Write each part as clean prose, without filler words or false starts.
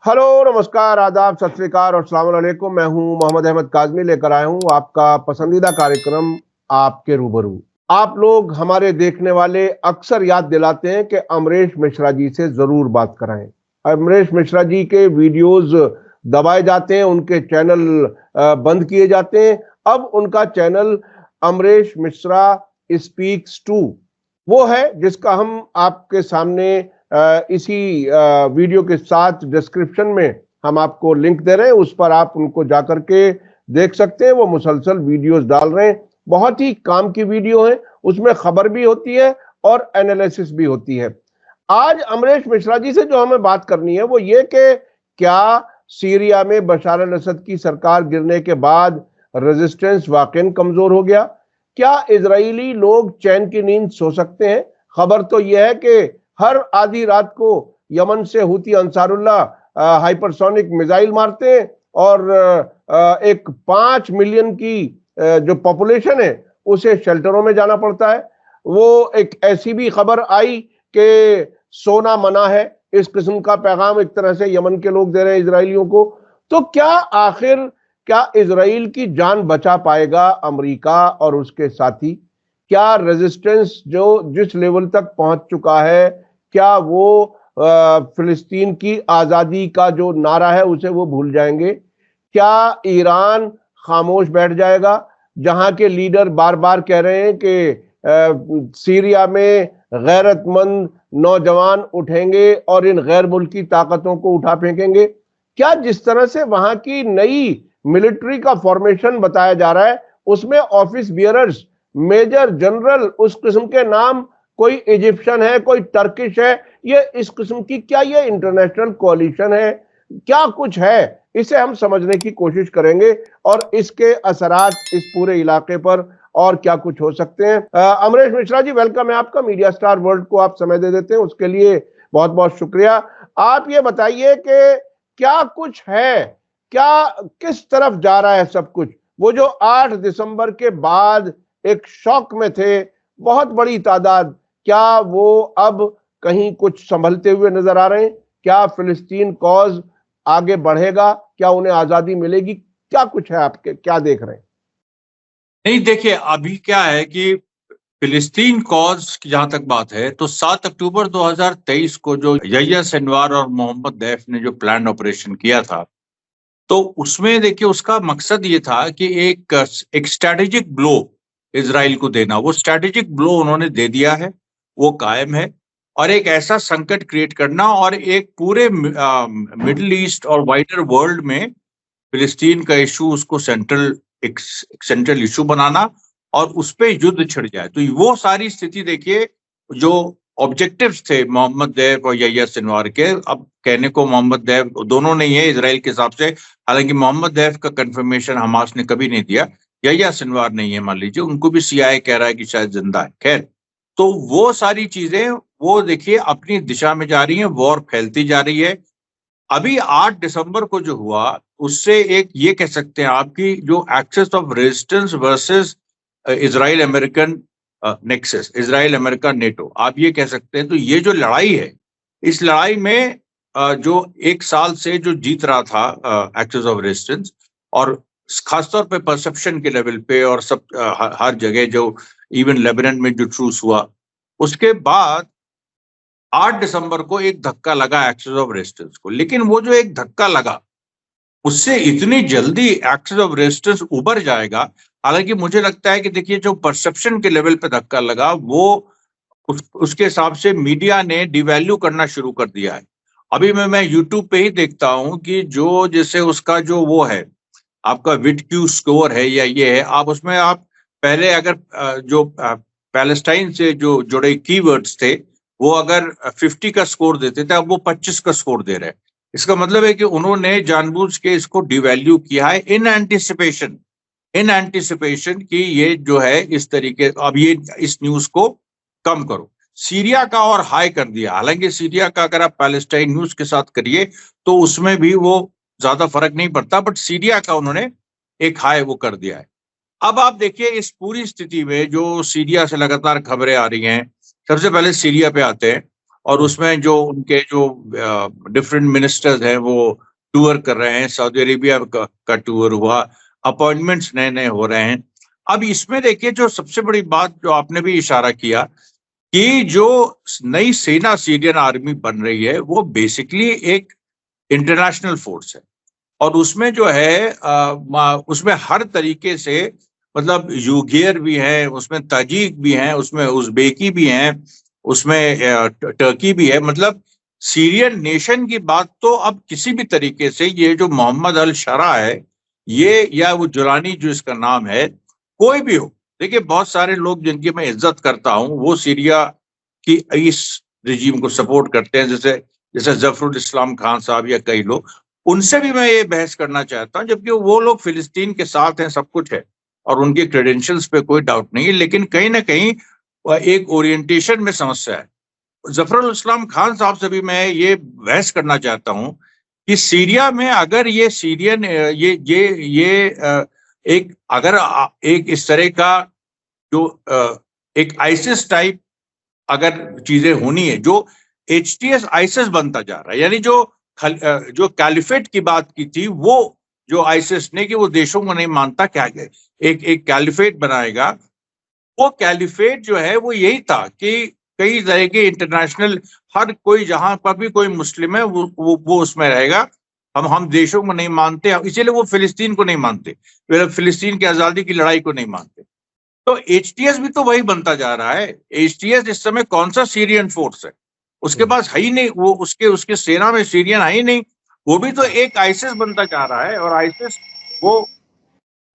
Hello, नमस्कार, आदाब, सत श्री अकाल और अस्सलाम वालेकुम। मैं हूं मोहम्मद अहमद काज़मी, लेकर आया हूं आपका पसंदीदा कार्यक्रम आपके रूबरू। आप लोग हमारे देखने वाले अक्सर याद दिलाते हैं कि अमरीश मिश्रा जी से जरूर बात कराएं। अमरीश मिश्रा जी के वीडियोस दबाए जाते हैं, उनके चैनल बंद किए जाते हैं। अब उनका channel Amrish Mishra speaks two वो है, जिसका हम आपके सामने इसी वीडियो के साथ डिस्क्रिप्शन में हम आपको लिंक दे रहे हैं। उस पर आप उनको जाकर के देख सकते हैं। वो मुसलसल वीडियोस डाल रहे हैं, बहुत ही काम की वीडियो है। उसमें खबर भी होती है और एनालिसिस भी होती है। आज अमरीश मिश्रा जी से जो हमें बात करनी है वो ये कि क्या सीरिया में बशर अल असद की सरकार गिरने के बाद रेजिस्टेंस वाकई कमजोर हो गया? क्या इजरायली लोग चैन की नींद सो सकते हैं? खबर तो यह है कि हर आधी रात को यमन से हुती अंसारुल्लाह हाइपरसोनिक मिसाइल मारते हैं और एक 5 मिलियन की जो पॉपुलेशन है उसे शेल्टरों में जाना पड़ता है। वो एक ऐसी भी खबर आई कि सोना मना है। इस किस्म का पैगाम एक तरह से यमन के लोग दे रहे हैं इजरायलियों को। तो क्या इजराइल की जान बचा पाएगा अमेरिका और उसके साथी? क्या रेजिस्टेंस जो जिस लेवल तक पहुंच चुका है, क्या वो फिलिस्तीन की आजादी का जो नारा है उसे वो भूल जाएंगे? क्या ईरान खामोश बैठ जाएगा, जहां के लीडर बार बार कह रहे हैं कि सीरिया में गैरतमंद नौजवान उठेंगे और इन गैर मुल्की ताकतों को उठा फेंकेंगे? क्या जिस तरह से वहां की नई मिलिट्री का फॉर्मेशन बताया जा रहा है उसमें ऑफिस बियरर्स, मेजर जनरल, उस किस्म के नाम, कोई इजिप्शियन है, कोई टर्किश है, ये इस किस्म की क्या ये इंटरनेशनल कोalition है? क्या कुछ है? इसे हम समझने की कोशिश करेंगे और इसके असरात इस पूरे इलाके पर और क्या कुछ हो सकते हैं। अमरीश मिश्रा जी, वेलकम है आपका। मीडिया स्टार वर्ल्ड को आप समय दे देते हैं, उसके लिए बहुत बहुत शुक्रिया। आप ये बताइए कि क्या कुछ है, क्या किस तरफ जा रहा है सब कुछ? वो जो 8 दिसंबर के बाद एक शौक में थे बहुत बड़ी तादाद, क्या वो अब कहीं कुछ संभलते हुए नजर आ रहे हैं? क्या फिलिस्तीन कॉज आगे बढ़ेगा? क्या उन्हें आजादी मिलेगी? क्या कुछ है, आपके क्या देख रहे हैं? नहीं, देखिए, अभी क्या है कि फिलिस्तीन कॉज की जहां तक बात है तो 7 अक्टूबर 2023 को जो यह्या सिनवार और मोहम्मद दैफ ने जो प्लान ऑपरेशन किया था, तो उसमें देखिए उसका मकसद ये था कि एक स्ट्रेटेजिक ब्लो इजराइल को देना। वो स्ट्रेटेजिक ब्लो उन्होंने दे दिया है, वो कायम है। और एक ऐसा संकट क्रिएट करना और एक पूरे मिडिल ईस्ट और वाइडर वर्ल्ड में फिलिस्तीन का इशू, उसको एक सेंट्रल इशू बनाना और उस पे युद्ध छिड़ जाए। तो वो सारी स्थिति देखिए, जो ऑब्जेक्टिव्स थे मोहम्मद दैफ और यह्या सिनवार के। अब कहने को मोहम्मद दैफ दोनों नहीं है इजराइल के हिसाब से, हालांकि मोहम्मद दैफ का कंफर्मेशन हमास ने कभी नहीं दिया, यह्या सिनवार नहीं है, मान लीजिए, उनको भी सीआईए कह रहा है कि शायद जिंदा है। खैर, तो वो सारी चीजें वो देखिए अपनी दिशा में जा रही है, वॉर फैलती जा रही है। अभी 8 दिसंबर को जो हुआ, उससे एक ये कह सकते हैं आपकी जो axis of resistance versus Israel American nexus, Israel America NATO, आप ये कह सकते हैं। तो ये जो लड़ाई है, इस लड़ाई में जो एक साल से जो जीत रहा था एक्सेस ऑफ रेजिस्टेंस, और खासतौर पे परसेप्शन के लेवल पे और सब हर जगह, जो इवन लेबनान में जो ट्रूस हुआ, उसके बाद 8 दिसंबर को एक धक्का लगा एक्सेस ऑफ रेजिस्टेंस को। लेकिन वो जो एक धक्का लगा, उससे इतनी जल्दी एक्सेस ऑफ रेजिस्टेंस उभर जाएगा? हालांकि मुझे लगता है कि देखिए, जो परसेप्शन के लेवल पे धक्का लगा, वो उसके हिसाब से मीडिया ने डिवैल्यू करना शुरू कर दिया है। अभी मैं यूट्यूब पे ही देखता हूं कि जो जैसे उसका जो वो है, आपका विटक्यू स्कोर है या ये है, आप उसमें आप पहले अगर जो पैलेस्टाइन से जो जुड़े कीवर्ड्स थे, वो अगर 50 का स्कोर देते थे, अब वो 25 का स्कोर दे रहे हैं। इसका मतलब है कि उन्होंने जानबूझ के इसको डिवैल्यू किया है इन एंटिसिपेशन कि ये जो है इस तरीके, अब ये इस न्यूज को कम करो। सीरिया का और हाई कर दिया। हालांकि सीरिया का अगर आप पैलेस्टाइन न्यूज के साथ करिए तो उसमें भी वो ज्यादा फर्क नहीं पड़ता, बट सीरिया का उन्होंने एक हाई वो कर दिया है। अब आप देखिए, इस पूरी स्थिति में जो सीरिया से लगातार खबरें आ रही हैं, सबसे पहले सीरिया पे आते हैं। और उसमें जो उनके जो डिफरेंट मिनिस्टर्स हैं वो टूर कर रहे हैं, सऊदी अरेबिया का टूर हुआ, अपॉइंटमेंट्स नए नए हो रहे हैं। अब इसमें देखिए जो सबसे बड़ी बात जो आपने भी इशारा किया कि जो नई सेना सीरियन आर्मी बन रही है वो बेसिकली एक इंटरनेशनल फोर्स है, और उसमें जो है उसमें हर तरीके से मतलब यूगियर भी है, उसमें ताजिक भी हैं, उसमें उज़्बेकी भी हैं, उसमें टर्की भी है। मतलब सीरियन नेशन की बात तो अब किसी भी तरीके से ये जो मोहम्मद अल शरा है ये, या वो जुलानी जो इसका नाम है, कोई भी हो, देखिए बहुत सारे लोग जिनकी मैं इज्जत करता हूं वो सीरिया की इस रिजीम को सपोर्ट करते हैं, जैसे जैसे जफरुल इस्लाम खान साहब या कई लोग, उनसे भी मैं ये बहस करना चाहता हूं, जबकि वो लोग फिलिस्तीन के साथ हैं, सब कुछ है और उनके क्रेडेंशियल्स पे कोई डाउट नहीं है, लेकिन कहीं ना कहीं एक ओरिएंटेशन में समस्या है। जफरुल इस्लाम खान साहब से भी मैं ये बहस करना चाहता हूं कि सीरिया में अगर ये सीरियन ये एक अगर एक इस तरह का जो एक आइसिस टाइप अगर चीजें होनी है, जो एचटीएस आइसिस बनता जा रहा है, यानी जो कैलिफेट की बात की थी वो जो आइसिस ने कि वो देशों को नहीं मानता, क्या एक कैलिफेट बनाएगा, वो कैलिफेट जो है वो यही था कि कई तरह के इंटरनेशनल, हर कोई जहां पर भी कोई मुस्लिम है वो उसमें रहेगा, हम देशों को नहीं मानते, इसीलिए वो फिलिस्तीन को नहीं मानते, फिलिस्तीन की आजादी की लड़ाई को नहीं मानते। तो एचटीएस भी तो वही बनता जा रहा है। एचटीएस इस समय कौन सा सीरियन फोर्स है, उसके पास है ही नहीं, वो उसके सेना में सीरियन है ही नहीं, वो भी तो एक आइसिस बनता जा रहा है। और आइसिस वो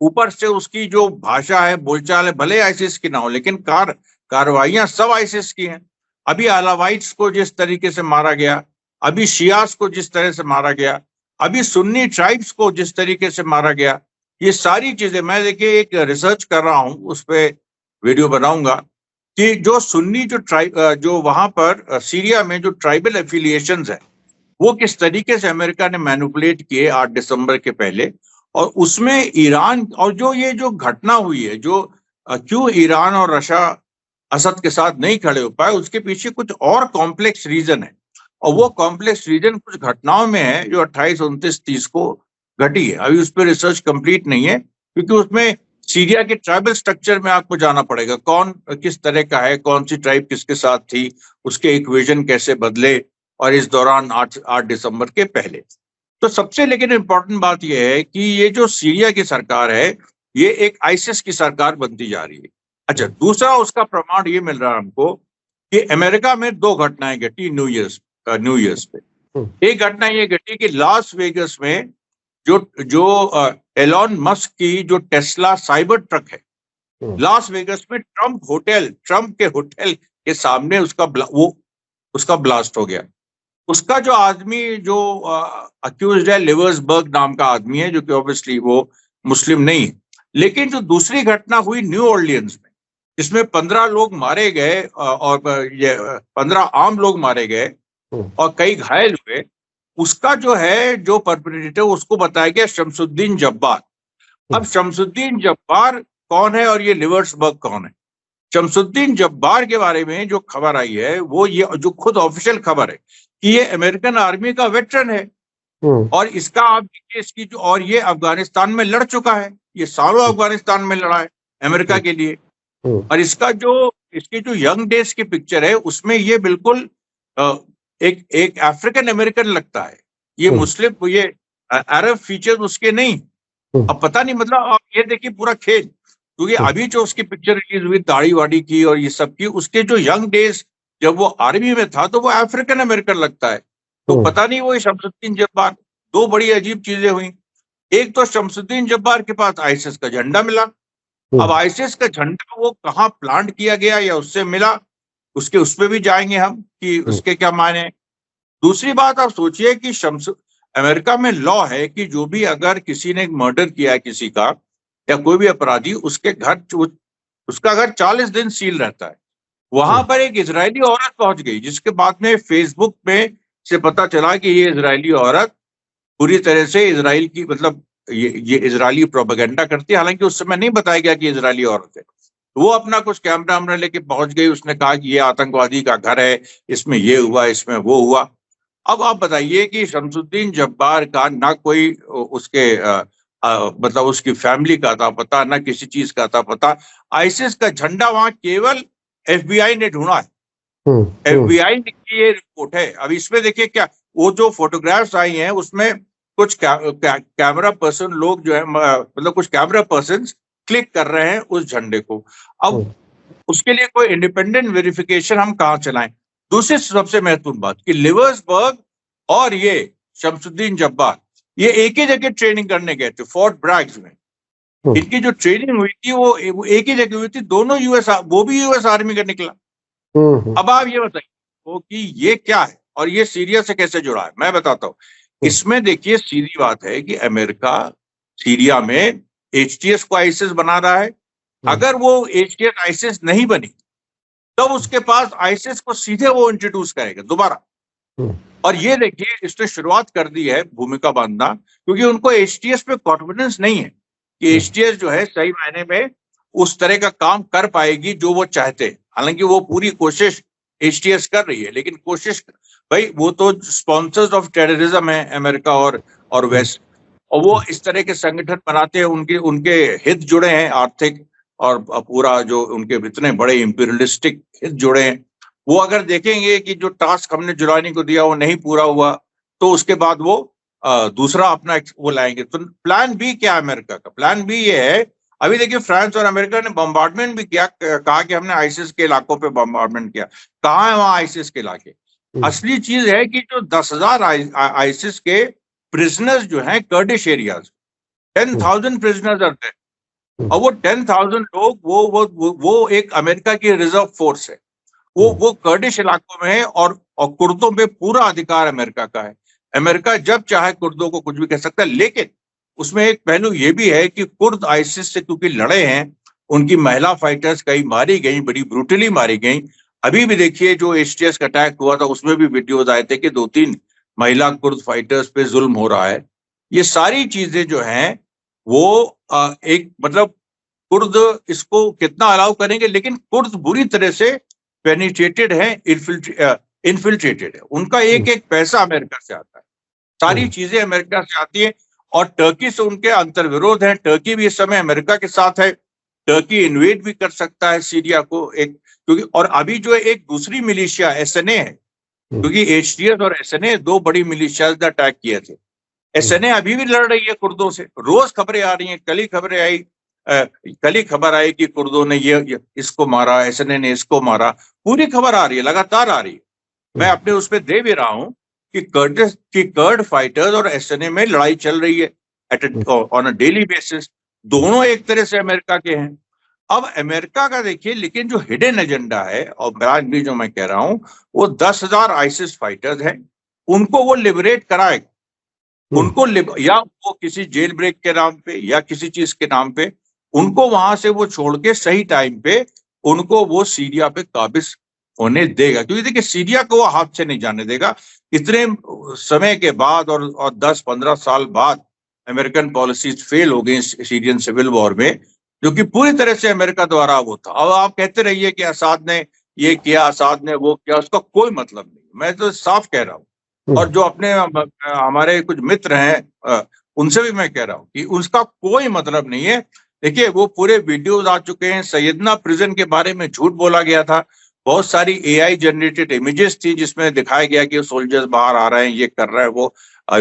ऊपर से उसकी जो भाषा है, बोलचाल है, भले आइसिस की ना हो, लेकिन कार्रवाइयां सब आइसिस की हैं। अभी अलावाइट्स को जिस तरीके से मारा गया, अभी शियास को जिस तरह से मारा गया, अभी सुन्नी ट्राइब्स को जिस तरीके से मारा गया, ये सारी चीजें मैं देखिए एक रिसर्च कर रहा हूं, उस पर वीडियो बनाऊंगा कि जो सुन्नी जो ट्राइब जो वहां पर सीरिया में जो ट्राइबल एफिलिएशंस है वो किस तरीके से अमेरिका ने मैनिपुलेट किए 8 दिसंबर के पहले, और उसमें ईरान और जो ये जो घटना हुई है, जो क्यों ईरान और रशिया असद के साथ नहीं खड़े हो पाए, उसके पीछे कुछ और कॉम्प्लेक्स रीजन है, और वो कॉम्प्लेक्स रीजन कुछ घटनाओं में है जो 28, 29, 30 को घटी है। अभी उस पर रिसर्च कंप्लीट नहीं है, क्योंकि उसमें सीरिया के ट्राइबल स्ट्रक्चर में आपको जाना पड़ेगा, कौन किस तरह का है, कौन सी ट्राइब किसके साथ थी, उसके इक्वेशन कैसे बदले, और इस दौरान 8 दिसंबर के पहले। तो सबसे लेकिन इंपॉर्टेंट बात यह है कि ये जो सीरिया की सरकार है ये एक आइसिस की सरकार बनती जा रही है। अच्छा, दूसरा उसका प्रमाण ये मिल रहा है हमको कि अमेरिका में 2 घटनाएं घटी न्यू ईयर्स पे। एक घटना ये घटी कि लास वेगस में जो एलॉन मस्क की जो टेस्ला साइबर ट्रक है, लास वेगस में ट्रम्प के होटल के सामने उसका ब्लास्ट हो गया। उसका जो आदमी जो अक्यूज्ड है, लिवर्सबर्ग नाम का आदमी है, जो कि ऑब्वियसली वो मुस्लिम नहीं है। लेकिन जो दूसरी घटना हुई न्यू ऑर्लियंस में, जिसमें 15 लोग मारे गए और 15 आम लोग मारे गए और कई घायल हुए, उसका जो है जो परपेट्रेटर उसको बताया गया शमसुद्दीन जब्बार। अब शमसुद्दीन जब्बार कौन है और ये लिवर्सबर्ग कौन है? शमसुद्दीन जब्बार के बारे में जो खबर आई है वो ये जो खुद ऑफिशियल खबर है कि ये अमेरिकन आर्मी का वेटरन है, और इसका आप देखिए इसकी जो, और ये अफगानिस्तान में लड़ चुका है, ये सालों अफगानिस्तान में लड़ा है अमेरिका के लिए। और इसकी जो यंग डेज की पिक्चर है उसमें ये बिल्कुल एक अफ्रीकन अमेरिकन लगता है, ये मुस्लिम, ये अरब फीचर्स उसके नहीं। अब पता नहीं, मतलब आप ये देखिए पूरा खेल, क्योंकि अभी जो उसकी पिक्चर रिलीज हुई दाढ़ी वाड़ी की और ये सब की, उसके जो यंग डेज जब वो आर्मी में था तो वो अफ्रीकन अमेरिकन लगता है। तो पता नहीं वो शमसुद्दीन जब्बार, 2 बड़ी अजीब चीजें हुई। एक तो शमसुद्दीन जब्बार के पास आईसिस का झंडा मिला, अब आईसिस का झंडा वो कहाँ प्लांट किया गया या उससे मिला, उस पे भी जाएंगे हम कि उसके क्या मायने। दूसरी बात आप सोचिए कि अमेरिका में लॉ है कि जो भी अगर किसी ने मर्डर किया है किसी का या कोई भी अपराधी, उसका घर 40 दिन सील रहता है। वहां पर एक इजरायली औरत पहुंच गई, जिसके बाद में फेसबुक में से पता चला कि ये इजरायली औरत पूरी तरह से इजराइल की, मतलब ये इजरायली प्रोपेगेंडा करती है। हालांकि उस समय नहीं बताया गया कि इजरायली औरत है, वो अपना कुछ कैमरा वैमरा लेके पहुंच गई, उसने कहा कि ये आतंकवादी का घर है, इसमें ये हुआ, इसमें वो हुआ। अब आप बताइए कि शमसुद्दीन जब्बार का ना कोई उसके मतलब उसकी फैमिली का था पता, ना किसी चीज का था पता। आईसिस का झंडा वहां केवल एफबीआई ने ढूंढा है। एफबीआई की ये रिपोर्ट है। अब इसमें देखिए क्या, वो जो फोटोग्राफ्स आई हैं उसमें कुछ कैमरा पर्सन लोग जो है, मतलब कुछ कैमरा पर्सन क्लिक कर रहे हैं उस झंडे को। अब उसके लिए कोई इंडिपेंडेंट वेरिफिकेशन हम कहां चलाएं? दूसरी सबसे महत्वपूर्ण बात कि लिवर्सबर्ग और ये शमसुद्दीन जब्बार ये एक ही जगह ट्रेनिंग करने गए थे, फोर्ट ब्रैग्स में। इनकी जो ट्रेनिंग हुई थी वो एक ही जगह हुई थी, दोनों यूएस, वो भी यूएस आर्मी का निकला। अब आप ये बताइए तो कि ये क्या है और ये सीरिया से कैसे जुड़ा है? मैं बताता हूँ। इसमें देखिए सीधी बात है कि अमेरिका सीरिया में एचटीएस को आईसिस बना रहा है। अगर वो एचटीएस आईसिस नहीं बनी तब उसके पास आईसिस को सीधे वो इंट्रोड्यूस करेगा दोबारा। और ये देखिए इसने शुरुआत कर दी है भूमिका बांधना, क्योंकि उनको एचटीएस पे कॉन्फिडेंस नहीं है कि एचटीएस जो है सही मायने में उस तरह का काम कर पाएगी जो वो चाहते हैं। हालांकि वो पूरी कोशिश एचटीएस कर रही है, लेकिन कोशिश भाई वो तो स्पॉन्सर्स ऑफ टेररिज्म है अमेरिका और वेस्ट, और वो इस तरह के संगठन बनाते हैं, उनके हित जुड़े हैं आर्थिक, और पूरा जो उनके इतने बड़े इंपीरियलिस्टिक हित जुड़े हैं। वो अगर देखेंगे कि जो टास्क हमने जुलानी को दिया वो नहीं पूरा हुआ तो उसके बाद वो दूसरा अपना वो लाएंगे। तो प्लान बी क्या है अमेरिका का? प्लान बी ये है, अभी देखिए फ्रांस और अमेरिका ने बम्बार्डमेंट भी किया, कहा कि हमने आईसिस के इलाकों पे बम्बार्डमेंट किया। कहाँ है वहां आईसिस के इलाके? असली चीज है कि जो 10,000 आईसिस के प्रिजनर्स जो हैं कर्डिश एरियाज, 10,000 प्रिजनर्स आर देयर, और वो 10,000 लोग वो एक अमेरिका की रिजर्व फोर्स है। वो कर्डिश इलाकों में है, और कुर्दों पे पूरा अधिकार अमेरिका का है। अमेरिका जब चाहे कुर्दों को कुछ भी कह सकता है, लेकिन उसमें एक पहलू ये भी है कि कुर्द आईसिस से क्योंकि लड़े हैं, उनकी महिला फाइटर्स कई मारी गई, बड़ी ब्रूटली मारी गई। अभी भी देखिए जो एचटीएस का अटैक हुआ था उसमें भी वीडियोज आए थे कि 2-3 महिला कुर्द फाइटर्स पे जुल्म हो रहा है। ये सारी चीजें जो हैं वो एक मतलब कुर्द इसको कितना अलाउ करेंगे, लेकिन कुर्द बुरी तरह से पेनिट्रेटेड है, इन्फिल्ट्रेटेड है। उनका एक एक पैसा अमेरिका से आता है, सारी चीजें अमेरिका से आती है, और टर्की से उनके अंतर्विरोध है। टर्की भी इस समय अमेरिका के साथ है, टर्की इन्वेड भी कर सकता है सीरिया को एक, क्योंकि और अभी जो एक दूसरी मिलिशिया एसएनए है, क्योंकि एचटीएस और एसएनए दो बड़ी मिलिशियाज ने अटैक किए थे। एसएनए अभी भी लड़ रही है कुर्दों से, रोज खबरें आ रही हैं। कल ही खबर आई कि कुर्दों ने ये इसको मारा, एसएनए ने इसको मारा, पूरी खबर आ रही है, लगातार आ रही है। मैं अपने उस पर दे भी रहा हूं कि कर्ड फाइटर्स और एसएनए में लड़ाई चल रही है ऑन अ डेली बेसिस। दोनों एक तरह से अमेरिका के हैं। अब अमेरिका का देखिए, लेकिन जो हिडन एजेंडा है, और ब्रांच भी जो मैं कह रहा हूं, वो 10,000 आईसिस फाइटर्स हैं, उनको वो लिबरेट कराएगा। उनको या वो किसी जेल ब्रेक के नाम पे या किसी चीज के नाम पे उनको वहां से वो छोड़ के सही टाइम पे उनको वो सीरिया पे काबिज होने देगा, क्योंकि देखिए सीरिया को वो हाथ से नहीं जाने देगा। इतने समय के बाद और 10-15 साल बाद अमेरिकन पॉलिसीज फेल हो गई सीरियन सिविल वॉर में, जो कि पूरी तरह से अमेरिका द्वारा वो था। अब आप कहते रहिए कि असाद ने ये किया, असाद ने वो किया, उसका कोई मतलब नहीं। मैं तो साफ कह रहा हूँ, और जो अपने हमारे कुछ मित्र हैं उनसे भी मैं कह रहा हूँ कि उसका कोई मतलब नहीं है। देखिए वो पूरे वीडियोज आ चुके हैं। सैयदना प्रिजन के बारे में झूठ बोला गया था, बहुत सारी एआई जनरेटेड इमेजेस थी जिसमें दिखाया गया कि सोल्जर्स बाहर आ रहे हैं, ये कर रहे हैं,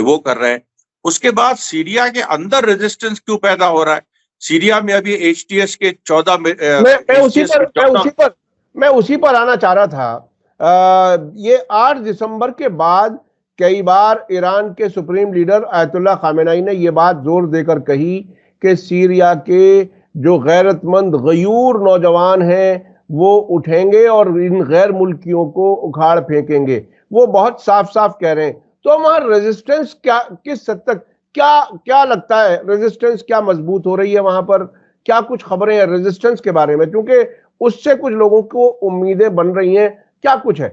वो कर रहे हैं। उसके बाद सीरिया के अंदर रेजिस्टेंस क्यों पैदा हो रहा है? सीरिया में अभी एचटीएस के 14 मैं उसी पर आना चाह रहा था। ये 8 दिसंबर के बाद कई बार ईरान के सुप्रीम लीडर आयतुल्लाह खामेनेई ने यह बात जोर देकर कही कि सीरिया के जो गैरतमंद गयूर नौजवान हैं वो उठेंगे और इन गैर मुल्कियों को उखाड़ फेंकेंगे। वो बहुत साफ साफ कह रहे हैं। तो वहां रेजिस्टेंस क्या, किस हद तक, क्या लगता है, रेजिस्टेंस क्या मजबूत हो रही है वहां पर? क्या कुछ खबरें हैं रेजिस्टेंस के बारे में, क्योंकि उससे कुछ लोगों को उम्मीदें बन रही हैं, क्या कुछ है?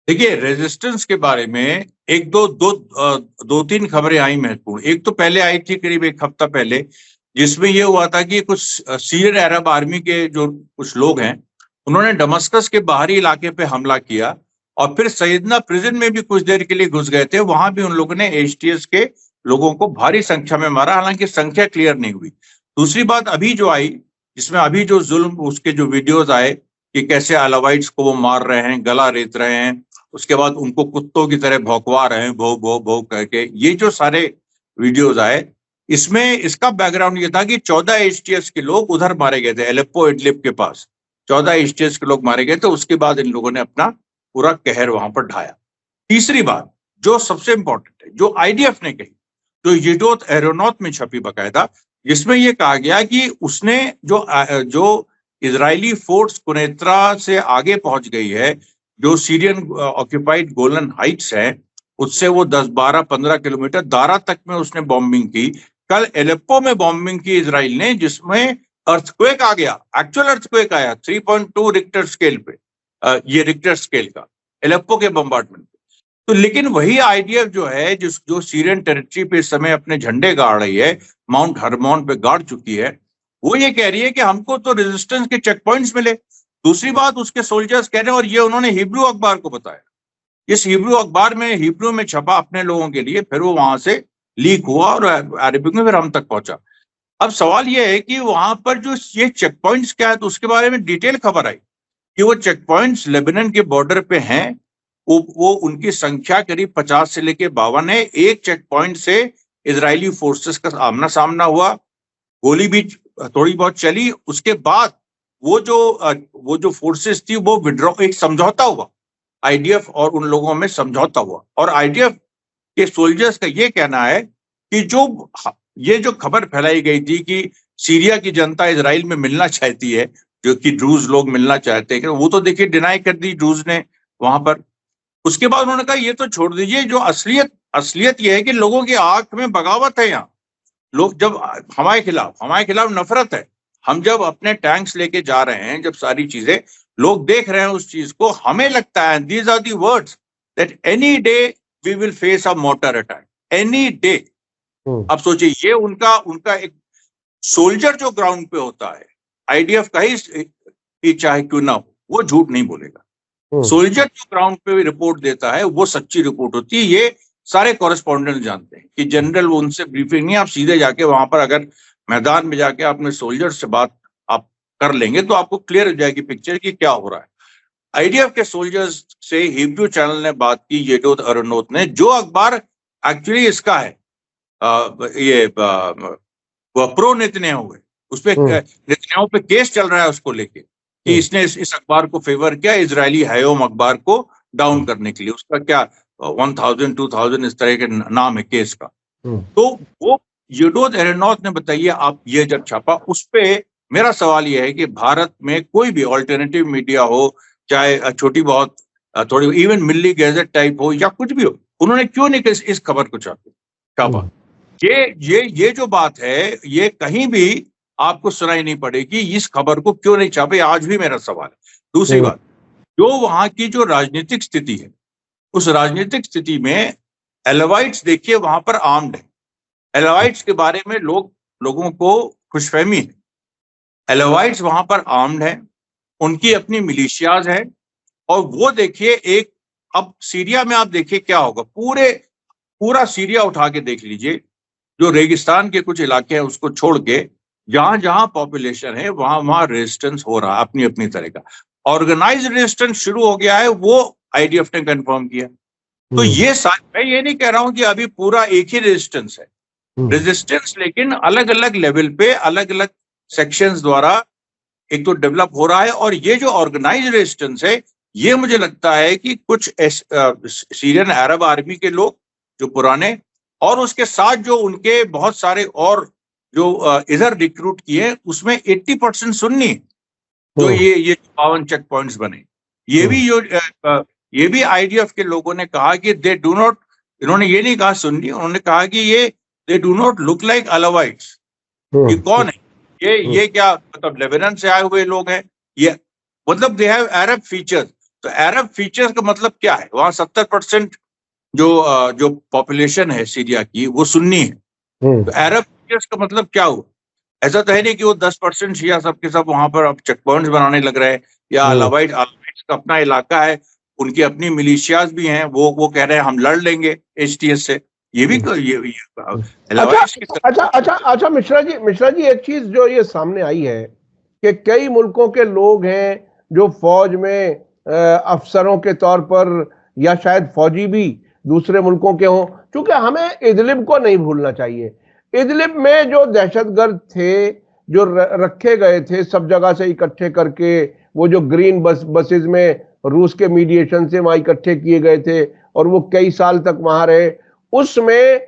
देखिए रेजिस्टेंस के बारे में दो तीन खबरें आई महत्वपूर्ण। एक तो पहले आई थी करीब 1 हफ्ता पहले जिसमें ये हुआ था कि कुछ सीरियन अरब आर्मी के जो कुछ लोग हैं उन्होंने दमस्कस के बाहरी इलाके पे हमला किया और फिर सैयदना प्रिजन में भी कुछ देर के लिए घुस गए थे। वहां भी उन लोगों ने एचटीएस के लोगों को भारी संख्या में मारा, हालांकि संख्या क्लियर नहीं हुई। दूसरी बात अभी जो आई, जिसमें अभी जो जुल्म उसके जो वीडियोज आए कि कैसे अलावाइट्स को वो मार रहे हैं, गला रेत रहे हैं, उसके बाद उनको कुत्तों की तरह भौंकवा रहे हैं, भौ भौ भौ करके, ये जो सारे वीडियोज आए, इसमें इसका बैकग्राउंड ये था कि 14 एचटीएस के लोग उधर मारे गए थे, एलेप्पो इडलिब के पास 14 एचटीएस के लोग मारे गए थे। उसके बाद इन लोगों ने अपना पूरा कहर वहां पर ढाया। तीसरी बात जो सबसे इंपॉर्टेंट है, जो आईडीएफ ने कही, जो येडोत एरोनॉट में छपी बकायदा, जिसमें यह कहा गया कि उसने जो इजरायली फोर्स कुनेत्रा से आगे पहुंच गई है, जो सीरियन ऑक्यूपाइड गोलन हाइट्स है, उससे वो 10, 12, 15 किलोमीटर दारा तक में उसने बॉम्बिंग की। कल एलेप्पो में बॉम्बिंग की इजराइल ने, जिसमें अर्थक्वेक आ गया, एक्चुअल अर्थक्वेक आया 3.2 रिक्टर स्केल पे, ये रिक्टर स्केल का एलेप्पो के बम्बार्डमेंट। तो लेकिन वही आईडीएफ जो है, जो सीरियन टेरिटरी पे इस समय अपने झंडे गाड़ रही है, माउंट हरमोन पे गाड़ चुकी है, वो ये कह रही है कि हमको तो रेजिस्टेंस के चेक पॉइंट्स मिले। दूसरी बात उसके सोल्जर्स कह रहे हैं, और ये उन्होंने हिब्रू अखबार को बताया, इस हिब्रू अखबार में हिब्रू में छपा अपने लोगों के लिए, फिर वो वहां से लीक हुआ और अरबिक में फिर हम तक पहुंचा। अब सवाल ये है कि वहां पर जो ये चेक पॉइंट्स क्या है, तो उसके बारे में डिटेल खबर आई कि वो चेक पॉइंट्स लेबनान के बॉर्डर पे हैं। वो उनकी संख्या करीब 50 से लेके 52 है। एक चेक पॉइंट से इजरायली फोर्सेस का आमना सामना हुआ, गोली भी थोड़ी बहुत चली। उसके बाद वो जो फोर्सेस थी वो विड्रॉ, एक समझौता हुआ आईडीएफ और उन लोगों में, समझौता हुआ। और आईडीएफ के सोल्जर्स का ये कहना है कि ये जो खबर फैलाई गई थी कि सीरिया की जनता इजराइल में मिलना चाहती है, जो कि ड्रूज लोग मिलना चाहते हैं, वो तो देखिए डिनाई कर दी ड्रूज ने वहां पर। उसके बाद उन्होंने कहा ये तो छोड़ दीजिए, जो असलियत ये है कि लोगों की आंख में बगावत है। यहाँ लोग जब हमारे खिलाफ नफरत है, हम जब अपने टैंक्स लेके जा रहे हैं, जब सारी चीजें लोग देख रहे हैं उस चीज को, हमें लगता है these are the words that any day we will face a mortar attack, any day. अब सोचिए, ये उनका एक सोल्जर जो ग्राउंड पे होता है, आईडीएफ का ही चाहे क्यों ना हो, वो झूठ नहीं बोलेगा। सोल्जर जो ग्राउंड पे रिपोर्ट देता है वो सच्ची रिपोर्ट होती है। ये सारे कॉरेस्पॉन्डेंट जानते हैं कि जनरल वो उनसे ब्रीफिंग नहीं, आप सीधे जाके वहां पर अगर मैदान में जाके अपने सोल्जर से बात आप कर लेंगे तो आपको क्लियर हो जाएगी पिक्चर कि क्या हो रहा है। आईडीएफ के सोल्जर्स से हिब्रू चैनल ने बात की, येडोत एरोनॉट ने, जो अखबार एक्चुअली इसका है, ये प्रो नेतन्याहू है, उसपे नेतन्याहू पे केस चल रहा है उसको लेके कि इसने इस अखबार को फेवर किया, इजरायली हयोम अखबार को डाउन करने के लिए। उसका क्या 1000, 2000 इस तरह के नाम है केस का। तो वो येडोत एरोनॉट ने बताइए, आप ये जब छापा, उस पे मेरा सवाल ये है कि भारत में कोई भी ऑल्टरनेटिव मीडिया हो, चाहे छोटी बहुत थोड़ी इवन मिल्ली गैजेट टाइप हो या कुछ भी हो, उन्होंने क्यों नहीं इस खबर को छापा? ये जो बात है, ये कहीं भी आपको सुनाई नहीं पड़ेगी। इस खबर को क्यों नहीं छापे, आज भी मेरा सवाल है। दूसरी बात, जो वहां की जो राजनीतिक स्थिति है, उस राजनीतिक स्थिति में एलावाइट्स देखिए वहां पर आर्म्ड है। एलावाइट्स के बारे में लोगों को खुशफहमी है। एलावाइट्स वहां पर आर्म्ड है, उनकी अपनी मिलिशियाज है। और वो देखिए अब सीरिया में आप देखिए क्या होगा, पूरा सीरिया उठा के देख लीजिए, जो रेगिस्तान के कुछ इलाके हैं उसको छोड़ के जहां जहां पॉपुलेशन है वहां रेजिस्टेंस हो रहा है अपनी अपनी तरह का। ऑर्गेनाइज रेजिस्टेंस शुरू हो गया है, वो आईडीएफ ने कंफर्म किया। तो मैं ये नहीं कह रहा हूं कि अभी पूरा एक ही रेजिस्टेंस है, रेजिस्टेंस लेकिन अलग अलग लेवल पे, अलग अलग सेक्शंस द्वारा एक तो डेवलप हो रहा है। और ये जो ऑर्गेनाइज रेजिस्टेंस है, ये मुझे लगता है कि कुछ सीरियन अरब आर्मी के लोग जो पुराने, और उसके साथ जो उनके बहुत सारे और जो इधर रिक्रूट किए, उसमें 80% सुन्नी, जो ये 52 चेक पॉइंट्स बने, ये भी आईडीएफ के लोगों ने कहा कि दे डू नॉट, इन्होंने ये नहीं कहा सुन्नी, उन्होंने कहा कि ये they do not look like Alawites. ये कौन है? ये क्या मतलब लेबनान से आए हुए लोग हैं? ये मतलब दे हैव अरब फीचर्स। तो अरब फीचर्स का मतलब क्या है? वहां 70% जो पॉपुलेशन है सीरिया की वो सुन्नी है। तो अरब फीचर्स का मतलब क्या हुआ? ऐसा तो है नहीं कि वो 10% शिया सबके सब वहां पर अब चेक पॉइंट्स बनाने लग रहे हैं, या अलावाइट्स का अपना इलाका है, उनकी अपनी मिलिशियाज भी हैं, वो कह रहे हैं हम लड़ लेंगे एचटीएस से। ये भी अलावाइट्स की अच्छा मिश्रा जी एक चीज जो ये सामने आई है कि कई मुल्कों के लोग हैं जो फौज में अफसरों के तौर पर या शायद फौजी भी दूसरे मुल्कों के हों, क्योंकि हमें इदलिब को नहीं भूलना चाहिए। इदलिब में जो दहशतगर्द थे जो रखे गए थे सब जगह से इकट्ठे करके, वो जो ग्रीन बसेस में रूस के मीडिएशन से वहां इकट्ठे किए गए थे और वो कई साल तक वहां रहे, उसमें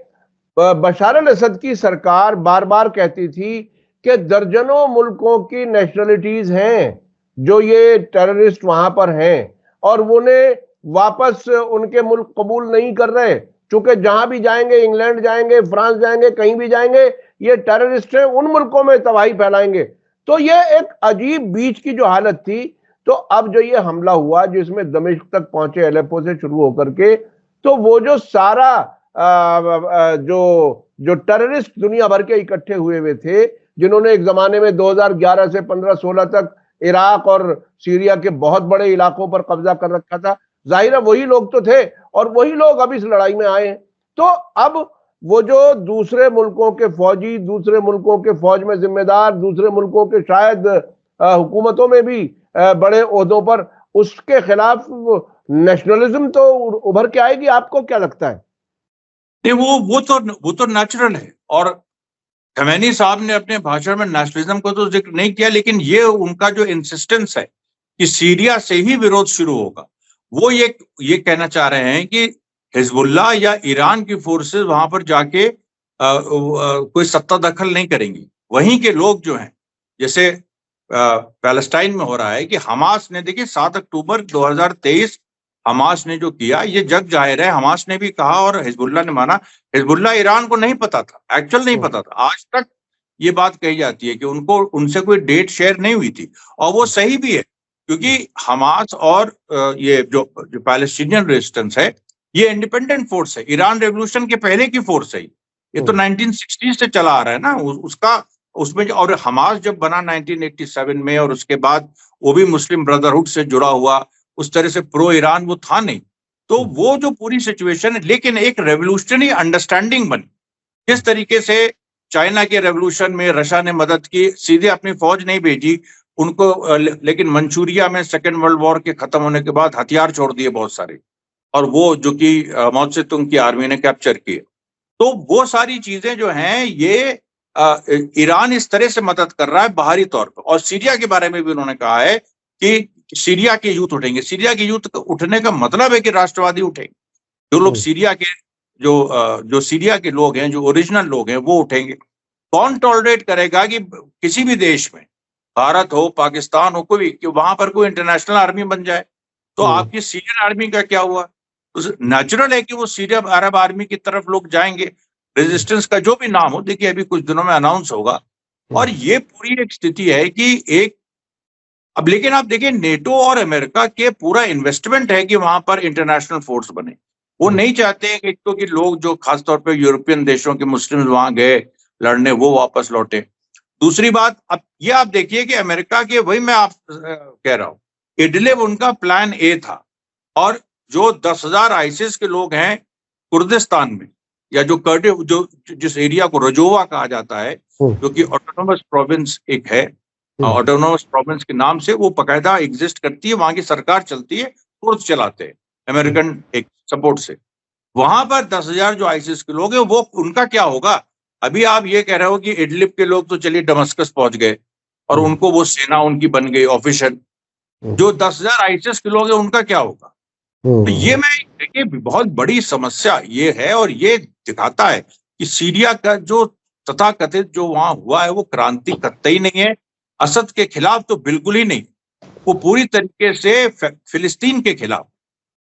बशार अल असद की सरकार बार बार कहती थी कि दर्जनों मुल्कों की नेशनलिटीज हैं जो ये टेररिस्ट वहां पर हैं और उन्हें वापस उनके मुल्क कबूल नहीं कर रहे, क्योंकि जहां भी जाएंगे, इंग्लैंड जाएंगे, फ्रांस जाएंगे, कहीं भी जाएंगे, ये टेररिस्ट हैं, उन मुल्कों में तबाही फैलाएंगे। तो ये एक अजीब बीच की जो हालत थी। तो अब जो ये हमला हुआ जिसमें दमिश्क तक पहुंचे अलेप्पो से शुरू होकर के, तो वो जो सारा जो टेररिस्ट दुनिया भर के इकट्ठे हुए थे, जिन्होंने एक जमाने में 2011 से 15-16 तक इराक और सीरिया के बहुत बड़े इलाकों पर कब्जा कर रखा था, जाहिर है वही लोग तो थे और वही लोग अब इस लड़ाई में आए हैं। तो अब वो जो दूसरे मुल्कों के फौजी, दूसरे मुल्कों के फौज में जिम्मेदार, दूसरे मुल्कों के शायद हुकूमतों में भी बड़े ओहदों पर, उसके खिलाफ नेशनलिज्म तो उभर के आएगी। आपको क्या लगता है? नहीं, वो तो नेचुरल है, और खमैनी साहब ने अपने भाषण में नेशनलिज्म को तो जिक्र नहीं किया, लेकिन ये उनका जो इंसिस्टेंस है कि सीरिया से ही विरोध शुरू होगा, वो ये कहना चाह रहे हैं कि हिजबुल्लाह या ईरान की फोर्सेस वहां पर जाके कोई सत्ता दखल नहीं करेंगी। वहीं के लोग जो हैं, जैसे पैलेस्टाइन में हो रहा है कि हमास ने, देखिए 7 अक्टूबर 2023 हमास ने जो किया, ये जग जाहिर है, हमास ने भी कहा और हिजबुल्लाह ने माना। हिजबुल्लाह ईरान को नहीं पता था, एक्चुअल नहीं पता था, आज तक ये बात कही जाती है कि उनसे कोई डेट शेयर नहीं हुई थी, और वो सही भी है, क्योंकि हमास और ये जो पैलेस्टीनियन रेजिस्टेंस है, ये इंडिपेंडेंट फोर्स है, ईरान रेवोल्यूशन के पहले की फोर्स है, ये तो 1960 से चला आ रहा है ना उसका उसमें। और हमास जब बना 1987 में, और उसके बाद वो भी मुस्लिम ब्रदरहुड से जुड़ा हुआ, उस तरह से प्रो ईरान वो था नहीं। तो वो जो पूरी सिचुएशन है, लेकिन एक रेवोल्यूशनरी अंडरस्टैंडिंग बनी। किस तरीके से चाइना के रेवोल्यूशन में रशिया ने मदद की, सीधे अपनी फौज नहीं भेजी उनको, लेकिन मंचूरिया में सेकेंड वर्ल्ड वॉर के खत्म होने के बाद हथियार छोड़ दिए बहुत सारे, और वो जो कि माओ से तुंग की आर्मी ने कैप्चर किए। तो वो सारी चीजें जो हैं, ये ईरान इस तरह से मदद कर रहा है बाहरी तौर पर। और सीरिया के बारे में भी उन्होंने कहा है कि सीरिया के यूथ उठेंगे। सीरिया के यूथ उठने का मतलब है कि राष्ट्रवादी उठेंगे, जो लोग सीरिया के जो सीरिया के लोग हैं, जो ओरिजिनल लोग हैं, वो उठेंगे। कौन टॉलरेट करेगा कि किसी भी देश में, भारत हो, पाकिस्तान हो, कोई, कि वहां पर कोई इंटरनेशनल आर्मी बन जाए? तो आपकी सीरियन आर्मी का क्या हुआ? तो नेचुरल है कि वो सीरियन अरब आर्मी की तरफ लोग जाएंगे, रेजिस्टेंस का जो भी नाम हो। देखिए अभी कुछ दिनों में अनाउंस होगा, और ये पूरी एक स्थिति है कि अब लेकिन आप देखिए, नेटो और अमेरिका के पूरा इन्वेस्टमेंट है कि वहां पर इंटरनेशनल फोर्स बने। वो नहीं चाहते हैं कि लोग जो खासतौर पे यूरोपियन देशों के मुस्लिम वहां गए लड़ने, वो वापस लौटे। दूसरी बात, अब ये आप देखिए कि अमेरिका के, वही मैं आप कह रहा हूं, इडलिब उनका प्लान ए था, और जो 10,000 आईसिस के लोग हैं कुर्दिस्तान में, या जो जिस एरिया को रजोवा कहा जाता है, जो कि ऑटोनोमस प्रोविंस एक है, ऑटोनोमस प्रोविंस के नाम से वो बाकायदा एग्जिस्ट करती है, वहां की सरकार चलती है, कुर्द चलाते हैं अमेरिकन एक सपोर्ट से। वहां पर 10,000 जो आईसिस के लोग हैं, वो उनका क्या होगा? अभी आप ये कह रहे हो कि इडलिब के लोग तो चलिए दमस्कस पहुंच गए और उनको वो सेना उनकी बन गई ऑफिशियल, जो 10,000 आईसिस के लोग हैं उनका क्या होगा? तो ये मैं देखिए बहुत बड़ी समस्या ये है, और ये दिखाता है कि सीरिया का जो तथाकथित जो वहां हुआ है, वो क्रांति कतई नहीं है, असद के खिलाफ तो बिल्कुल ही नहीं, वो पूरी तरीके से फिलिस्तीन के खिलाफ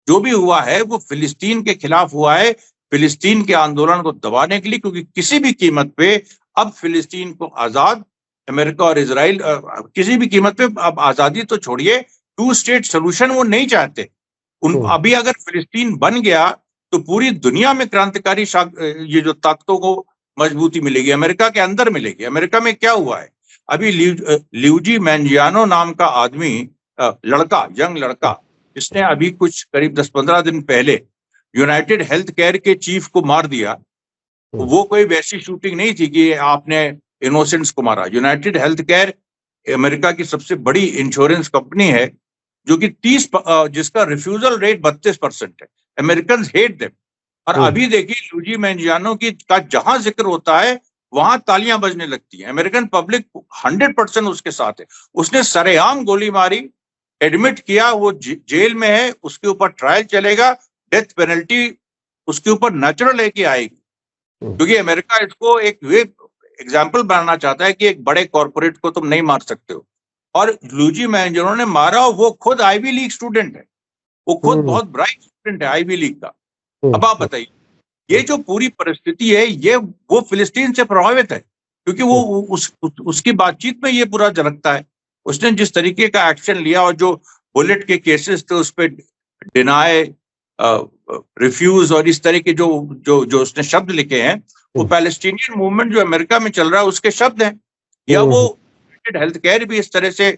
जो भी हुआ है, वो फिलिस्तीन के खिलाफ हुआ है, फिलिस्तीन के आंदोलन को दबाने के लिए, क्योंकि किसी भी कीमत पे अब फिलिस्तीन को आजाद, अमेरिका और इजराइल किसी भी कीमत पे, अब आजादी तो छोड़िए, 2 स्टेट सोल्यूशन वो नहीं चाहते। अभी अगर फिलिस्तीन बन गया तो पूरी दुनिया में क्रांतिकारी ये जो ताकतों को मजबूती मिलेगी, अमेरिका के अंदर मिलेगी। अमेरिका में क्या हुआ है, अभी ल्यूजी मैंजियानो नाम का आदमी, लड़का, यंग लड़का, जिसने अभी कुछ करीब 10-15 दिन पहले यूनाइटेड हेल्थ केयर के चीफ को मार दिया। वो कोई वैसी शूटिंग नहीं थी कि आपने इनोसेंट्स को मारा। यूनाइटेड हेल्थ केयर अमेरिका की सबसे बड़ी इंश्योरेंस कंपनी है, जो कि जिसका रिफ्यूजल रेट 32% है। American hate them. और अभी देखिए ल्यूजी मैंजियानो का जहां जिक्र होता है वहां तालियां बजने लगती हैं। अमेरिकन पब्लिक 100% उसके साथ है। उसने सरेआम गोली मारी, एडमिट किया, वो जेल में है, उसके ऊपर ट्रायल चलेगा, डेथ पेनल्टी उसके ऊपर नेचुरल है कि आएगी, क्योंकि अमेरिका इसको एक वे एग्जाम्पल बनाना चाहता है कि एक बड़े कॉर्पोरेट को तुम नहीं मार सकते हो। और ल्यूजी मैंजियानो ने मारा, वो खुद आईवी लीग स्टूडेंट है, वो खुद बहुत ब्राइट स्टूडेंट है आईवी लीग का। अब आप बताइए, ये जो पूरी परिस्थिति है ये वो फिलिस्तीन से प्रभावित है, क्योंकि वो उसकी बातचीत में ये पूरा झलकता है। उसने जिस तरीके का एक्शन लिया और जो बुलेट के केसेस थे उस पर डिनाई, रिफ्यूज और इस तरह के जो उसने शब्द लिखे हैं, वो पैलेस्टीनियन मूवमेंट जो अमेरिका में चल रहा है उसके शब्द हैं। या वो हेल्थ केयर भी इस तरह से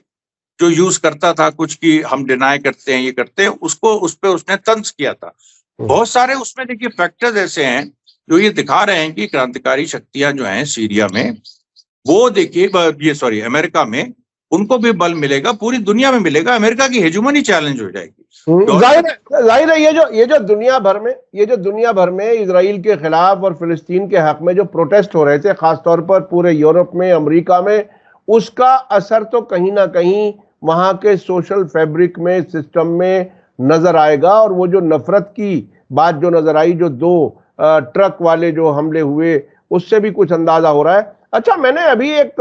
जो यूज करता था कुछ कि हम डिनाई करते हैं, ये करते हैं, उसको उस पर उसने तंज किया था। बहुत सारे उसमें देखिए फैक्टर्स ऐसे हैं जो ये दिखा रहे हैं कि क्रांतिकारी शक्तियां जो हैं सीरिया में, वो देखिए अमेरिका में उनको भी बल मिलेगा, पूरी दुनिया में मिलेगा, अमेरिका की हेजुमनी चैलेंज हो जाएगी। जाहिर है ये जो दुनिया भर में इजराइल के खिलाफ और फिलिस्तीन के हक में जो प्रोटेस्ट हो रहे थे, खासतौर पर पूरे यूरोप में, अमेरिका में, उसका असर तो कहीं ना कहीं वहां के सोशल फैब्रिक में, सिस्टम में नजर आएगा। और वो जो नफरत की बात जो नजर आई, जो 2 ट्रक वाले जो हमले हुए, उससे भी कुछ अंदाजा हो रहा है। अच्छा, मैंने अभी एक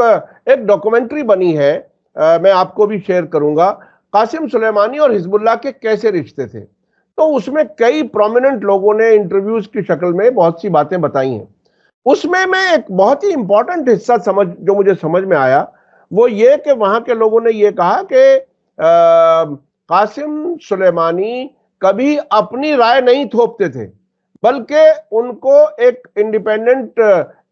डॉक्यूमेंट्री बनी है, मैं आपको भी शेयर करूंगा, कासिम सुलेमानी और हिजबुल्लाह के कैसे रिश्ते थे। तो उसमें कई प्रोमिनेंट लोगों ने इंटरव्यूज की शक्ल में बहुत सी बातें बताई हैं। उसमें मैं एक बहुत ही इंपॉर्टेंट हिस्सा जो मुझे समझ में आया, वो ये कि वहां के लोगों ने ये कहा कि कासिम सुलेमानी कभी अपनी राय नहीं थोपते थे, बल्कि उनको एक इंडिपेंडेंट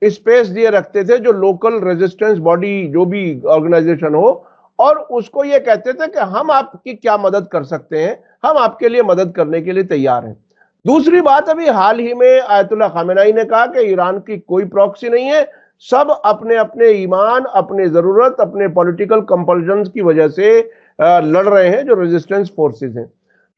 स्पेस दिए रखते थे, जो लोकल रेजिस्टेंस बॉडी जो भी ऑर्गेनाइजेशन हो, और उसको ये कहते थे कि हम आपकी क्या मदद कर सकते हैं, हम आपके लिए मदद करने के लिए तैयार हैं। दूसरी बात, अभी हाल ही में आयतुल्लाह खामेनेई ने कहा कि ईरान की कोई प्रॉक्सी नहीं है, सब अपने अपने ईमान, अपने जरूरत, अपने पॉलिटिकल कंपल्जन्स की वजह से लड़ रहे हैं, जो रेजिस्टेंस फोर्सेस हैं।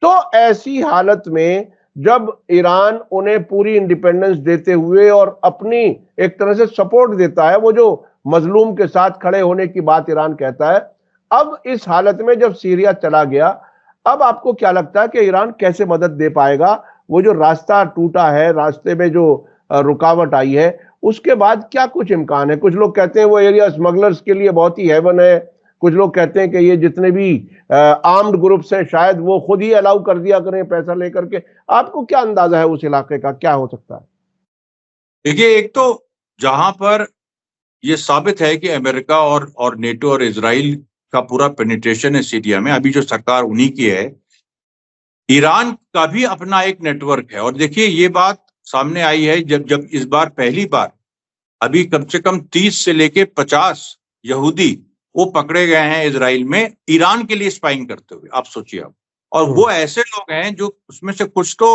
तो ऐसी हालत में जब ईरान उन्हें पूरी इंडिपेंडेंस देते हुए और अपनी एक तरह से सपोर्ट देता है, वो जो मजलूम के साथ खड़े होने की बात ईरान कहता है, अब इस हालत में जब सीरिया चला गया, अब आपको क्या लगता है कि ईरान कैसे मदद दे पाएगा? वो जो रास्ता टूटा है, रास्ते में जो रुकावट आई है, उसके बाद क्या कुछ इम्कान है? कुछ लोग कहते हैं वो एरिया स्मगलर्स के लिए बहुत ही हेवन है, कुछ लोग कहते हैं कि ये जितने भी आर्म्ड ग्रुप्स हैं शायद वो खुद ही अलाउ कर दिया करें पैसा लेकर के। आपको क्या अंदाजा है उस इलाके का, क्या हो सकता है? देखिए, एक तो जहां पर ये साबित है कि अमेरिका और नेटो और इजराइल का पूरा पेनिट्रेशन है सीरिया में, अभी जो सरकार उन्हीं की है। ईरान का भी अपना एक नेटवर्क है, और देखिए ये बात सामने आई है जब इस बार पहली बार अभी कम से कम 30 से लेके 50 यहूदी वो पकड़े गए हैं इजराइल में ईरान के लिए स्पाइंग करते हुए। आप सोचिए आप, और वो ऐसे लोग हैं जो उसमें से कुछ तो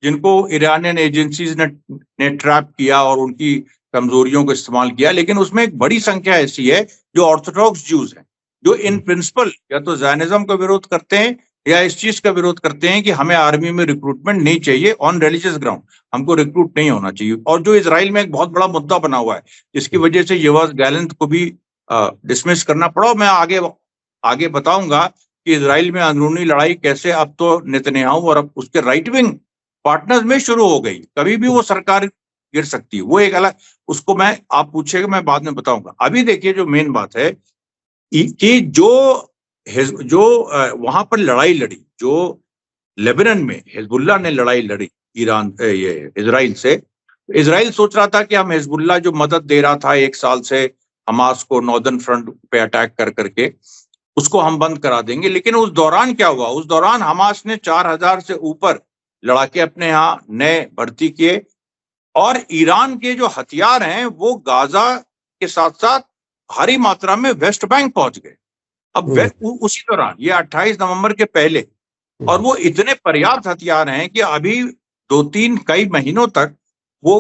जिनको ईरानियन एजेंसीज ने ट्रैप किया और उनकी कमजोरियों को इस्तेमाल किया, लेकिन उसमें एक बड़ी संख्या ऐसी है जो ऑर्थोडॉक्स ज्यूज हैं, जो इन प्रिंसिपल या तो ज़ायनिज्म का विरोध करते हैं या इस चीज का विरोध करते हैं कि हमें आर्मी में रिक्रूटमेंट नहीं चाहिए, ऑन रिलीजियस ग्राउंड हमको रिक्रूट नहीं होना चाहिए। और जो इजराइल में एक बहुत बड़ा मुद्दा बना हुआ है, जिसकी वजह से योआश गैलेंट को भी डिसमिस करना पड़ा। मैं आगे बताऊंगा कि इजराइल में अंदरूनी लड़ाई कैसे अब तो नेतन्याहू और अब उसके राइट विंग पार्टनर्स में शुरू हो गई, कभी भी वो सरकार गिर सकती है। वो एक अलग, उसको आप पूछेगा, मैं बाद में बताऊंगा। अभी देखिए जो मेन बात है कि जो वहां पर लड़ाई लड़ी, जो लेबनान में हिजबुल्लाह ने लड़ाई लड़ी इजराइल से, इजराइल सोच रहा था कि हम हिजबुल्लाह जो मदद दे रहा था 1 साल से हमास को नॉर्दर्न फ्रंट पे अटैक कर करके, उसको हम बंद करा देंगे। लेकिन उस दौरान क्या हुआ, उस दौरान हमास ने 4000 से ऊपर लड़ाके अपने यहाँ नए भर्ती किए और ईरान के जो हथियार हैं वो गाजा के साथ साथ भारी मात्रा में वेस्ट बैंक पहुंच गए। अब उसी दौरान ये 28 नवंबर के पहले, और वो इतने पर्याप्त हथियार हैं कि अभी 2-3 कई महीनों तक वो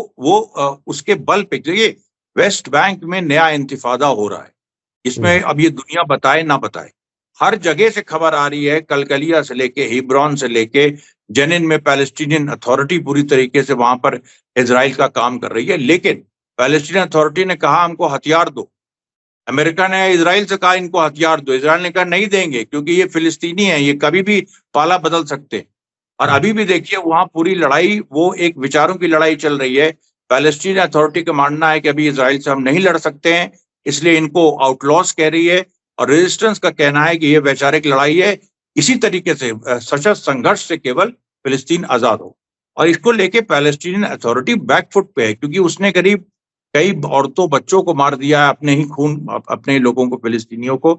उसके बल पे ये वेस्ट बैंक में नया इंतिफादा हो रहा है। इसमें अब ये दुनिया बताए ना बताए, हर जगह से खबर आ रही है, कलकलिया से लेके हिब्रॉन से लेके जेनिन में पैलेस्टीनियन अथॉरिटी पूरी तरीके से वहां पर इजराइल का काम कर रही है। लेकिन पैलेस्टीनियन अथॉरिटी ने कहा हमको हथियार दो, अमेरिका ने इजराइल से कहा इनको हथियार दो, इजराइल ने कहा नहीं देंगे क्योंकि ये फिलिस्तीनी है, ये कभी भी पाला बदल सकते हैं। और अभी भी देखिए वहां पूरी लड़ाई, वो एक विचारों की लड़ाई चल रही है। पैलेस्टीन अथॉरिटी का मानना है कि अभी इजराइल से हम नहीं लड़ सकते हैं, इसलिए इनको आउटलॉस कह रही है, और रेजिस्टेंस का कहना है कि ये वैचारिक लड़ाई है, इसी तरीके से सशस्त्र संघर्ष से केवल फिलिस्तीन आजाद हो। और इसको लेके पैलेस्टीनियन अथॉरिटी बैकफुट पे है, क्योंकि उसने करीब कई औरतों बच्चों को मार दिया है, अपने ही खून, अपने लोगों को, फिलिस्तीनियों को।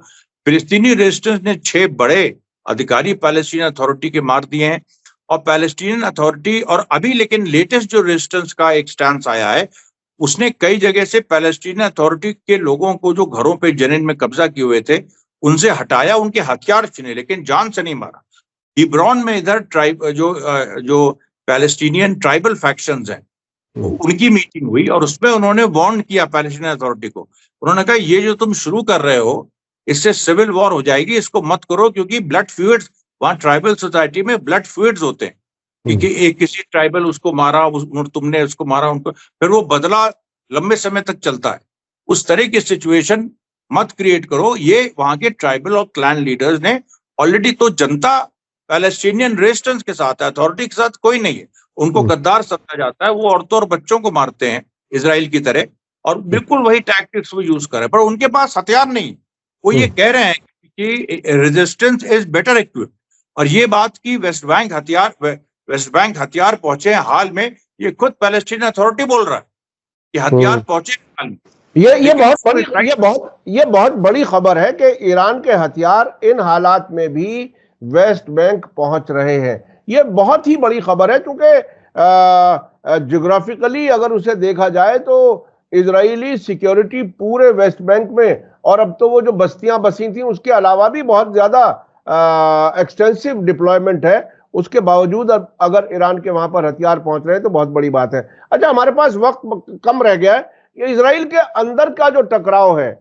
फिलिस्तीनी रेजिस्टेंस ने 6 बड़े अधिकारी पैलेस्टीनियन अथॉरिटी के मार दिए हैं। और पैलेस्टीनियन अथॉरिटी, और अभी लेकिन लेटेस्ट जो रेजिस्टेंस का एक स्टैंस आया है, उसने कई जगह से पैलेस्टीनियन अथॉरिटी के लोगों को जो घरों पे जेनिन में कब्जा किए हुए थे उनसे हटाया, उनके हथियार छीने, लेकिन जान से नहीं मारा। हिब्रॉन में इधर ट्राइब जो पैलेस्टीनियन ट्राइबल फैक्शंस हैं उनकी मीटिंग हुई, और उसमें उन्होंने वार्न किया पैलेस्टीनियन अथॉरिटी को। उन्होंने कहा ये जो तुम शुरू कर रहे हो इससे सिविल वॉर हो जाएगी, इसको मत करो, क्योंकि ब्लड फ्यूड्स वहां ट्राइबल सोसाइटी में ब्लड फ्यूड्स होते हैं कि एक किसी ट्राइबल उसको मारा, तुमने उसको मारा, उनको, फिर वो बदला लंबे समय तक चलता है। उस तरह की सिचुएशन मत क्रिएट करो। ये वहां के ट्राइबल और क्लैन लीडर्स ने ऑलरेडी, तो जनता पैलेस्टीनियन रेजिस्टेंस के साथ है, अथॉरिटी के साथ कोई नहीं है। उनको गद्दार समझा जाता है, वो औरतों और बच्चों को मारते हैं इजराइल की तरह, और बिल्कुल वही टैक्टिक्स वो यूज कर रहे हैं, पर उनके पास हथियार नहीं। वो ये कह रहे हैं कि रेजिस्टेंस इज बेटर इक्विप्ड, और ये बात की वेस्ट बैंक हथियार पहुंचे हैं हाल में, ये खुद पैलेस्टीनियन अथॉरिटी बोल रहा है कि हथियार पहुंचे हाल में। ये बहुत बड़ी खबर है कि ईरान के हथियार इन हालात में भी वेस्ट बैंक पहुंच रहे हैं। ये बहुत ही बड़ी खबर है, क्योंकि ज्योग्राफिकली अगर उसे देखा जाए तो इजरायली सिक्योरिटी पूरे वेस्ट बैंक में, और अब तो वो जो बस्तियां बसी थी उसके अलावा भी बहुत ज्यादा एक्सटेंसिव डिप्लॉयमेंट है। उसके बावजूद अगर ईरान के वहां पर हथियार पहुंच रहे हैं तो बहुत बड़ी बात है। अच्छा, हमारे पास वक्त कम रह गया है, ये इजराइल के अंदर का जो टकराव है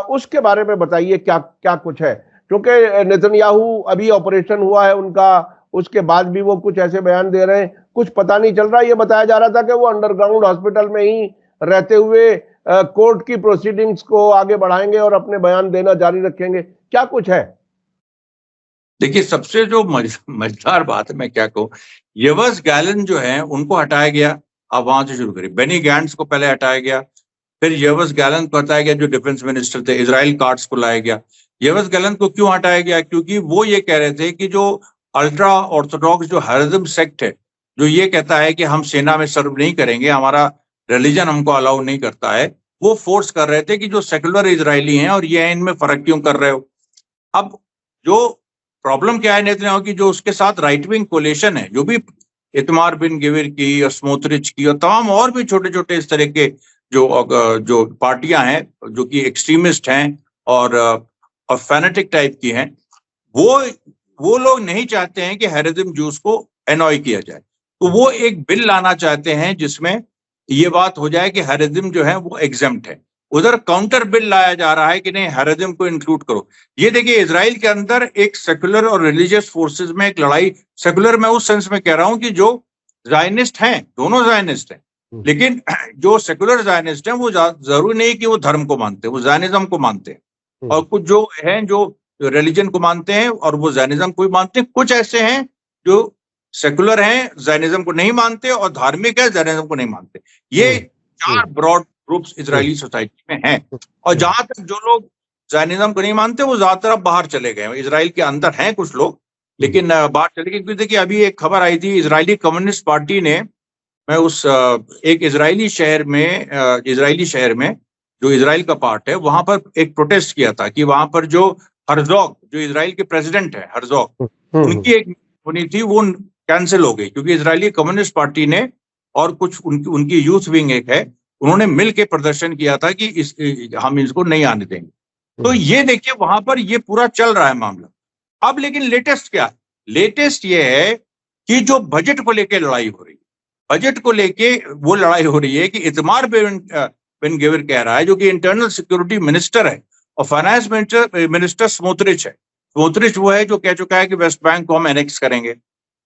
उसके बारे में बताइए, क्या क्या कुछ है, क्योंकि नेतन्याहू अभी ऑपरेशन हुआ है उनका, उसके बाद भी वो कुछ ऐसे बयान दे रहे हैं, कुछ पता नहीं चल रहा। ये बताया जा रहा था कि वो अंडरग्राउंड हॉस्पिटल में ही रहते हुए कोर्ट की प्रोसीडिंग्स को आगे बढ़ाएंगे और अपने बयान देना जारी रखेंगे, क्या कुछ है? देखिए, सबसे जो मजेदार बात है, मैं क्या कहूँ, यवस गैलन जो है उनको हटाया गया। अब वहां से शुरू करिए, बेनी गैंट्स को पहले हटाया गया, फिर यवस गैलन को हटाया गया जो डिफेंस मिनिस्टर थे, इजराइल कार्ड्स को लाया गया। यवस गैलन को क्यों हटाया गया? क्योंकि वो ये कह रहे थे कि जो अल्ट्रा ऑर्थोडॉक्स जो हारिज्म सेक्ट है, जो ये कहता है कि हम सेना में सर्व नहीं करेंगे, हमारा रिलीजन हमको अलाउ नहीं करता है, वो फोर्स कर रहे थे कि जो सेकुलर इजरायली हैं और ये इनमें फर्क क्यों कर रहे हो। अब जो प्रॉब्लम क्या है नेतन्याहू की, जो उसके साथ राइट विंग कोलिशन है, जो भी इतमार बिन गिविर की और स्मोत्रिच की और तमाम और भी छोटे छोटे इस तरह के जो पार्टियां हैं जो कि एक्सट्रीमिस्ट हैं और फैनेटिक टाइप की हैं, वो लोग नहीं चाहते हैं कि हेरेज्म जूस को एनॉय किया जाए। तो वो एक बिल लाना चाहते हैं जिसमें ये बात हो जाए कि हेरेज्म जो है वो एग्जेम्प्ट है। उधर काउंटर बिल लाया जा रहा है कि नहीं, हेरेज्म को इंक्लूड करो। ये देखिए, इजराइल के अंदर एक सेकुलर और रिलीजियस फोर्सेस में एक लड़ाई, सेकुलर मैं उस सेंस में कह रहा हूं कि जो जायनिस्ट हैं, दोनों जायनिस्ट हैं, लेकिन जो सेकुलर जायनिस्ट हैं वो जरूरी नहीं कि वो धर्म को मानते हैं, वो जायनिज्म को मानते हैं। और कुछ जो हैं जो रिलीजन को मानते हैं और वो जायनिज्म को भी मानते हैं। कुछ ऐसे हैं जो सेकुलर हैं, जायनिज्म को नहीं मानते, और धार्मिक है, जायनिज्म को नहीं मानते। ये 4 ब्रॉड ग्रुप्स इजरायली सोसाइटी में हैं। और जहां तक जो लोग जायनिज्म को नहीं मानते वो ज्यादातर अब बाहर चले गए। इजराइल के अंदर हैं कुछ लोग, लेकिन बाहर चले गए। क्योंकि देखिए, अभी एक खबर आई थी, इजरायली कम्युनिस्ट पार्टी ने, मैं उस एक इजरायली शहर में जो इजराइल का पार्ट है, वहां पर एक प्रोटेस्ट किया था कि वहां पर जो हर्जोग, जो इजराइल के प्रेसिडेंट है, हर्जोग, उनकी एक होनी थी, वो कैंसिल हो गई, क्योंकि इजरायली कम्युनिस्ट पार्टी ने और कुछ उनकी यूथ विंग एक है, उन्होंने मिल के प्रदर्शन किया था कि हम इसको नहीं आने देंगे। तो ये देखिए वहां पर ये पूरा चल रहा है मामला। अब लेकिन लेटेस्ट क्या है? लेटेस्ट ये है कि जो बजट को लेके लड़ाई हो रही है, बजट को लेके वो लड़ाई हो रही है कि इतमार बिन गिवर कह रहा है, जो कि इंटरनल सिक्योरिटी मिनिस्टर है, और फाइनेंस मिनिस्टर स्मोत्रिच है। स्मोत्रिच वो है जो कह चुका है कि वेस्ट बैंक को हम एनेक्स करेंगे।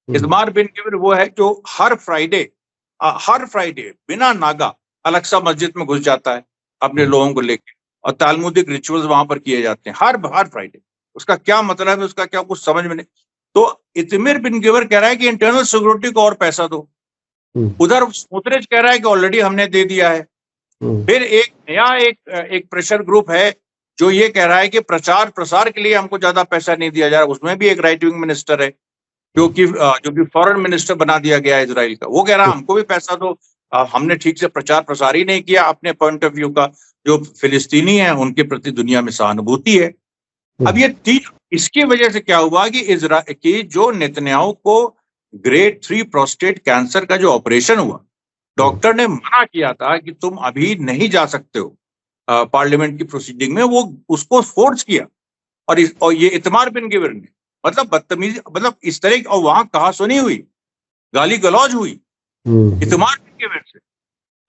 इतमार बिन गिवर वो है जो हर फ्राइडे बिना नागा अलक्सा मस्जिद में घुस जाता है अपने लोगों को लेके, और तालमुदिक रिचुअल्स वहां पर किए जाते हैं हर फ्राइडे। उसका क्या मतलब है, उसका क्या कुछ समझ में नहीं। तो इतमिर बिन गिवर कह रहा है कि इंटरनल सिक्योरिटी को और पैसा दो, उधर स्मोत्रिच कह रहा है कि ऑलरेडी हमने दे दिया है। फिर एक नया एक प्रेशर ग्रुप है जो ये कह रहा है कि प्रचार प्रसार के लिए हमको ज्यादा पैसा नहीं दिया जा रहा। उसमें भी एक राइट विंग मिनिस्टर है जो कि फॉरेन मिनिस्टर बना दिया गया है इजराइल का। वो कह रहा है हमको भी पैसा दो, हमने ठीक से प्रचार प्रसार ही नहीं किया अपने पॉइंट ऑफ व्यू का, जो फिलिस्तीनी है उनके प्रति दुनिया में सहानुभूति है। अब ये तीन, इसकी वजह से क्या हुआ कि जो नेतन्याहू को ग्रेड 3 प्रोस्टेट कैंसर का जो ऑपरेशन हुआ, डॉक्टर ने मना किया था कि तुम अभी नहीं जा सकते हो पार्लियामेंट की प्रोसीडिंग में, वो उसको फोर्स किया। और ये इतमार बिन गिवर ने मतलब बदतमीजी, मतलब इस तरह की, और वहां कहा सुनी हुई, गाली गलौज हुई इतमार बिन गिवर से।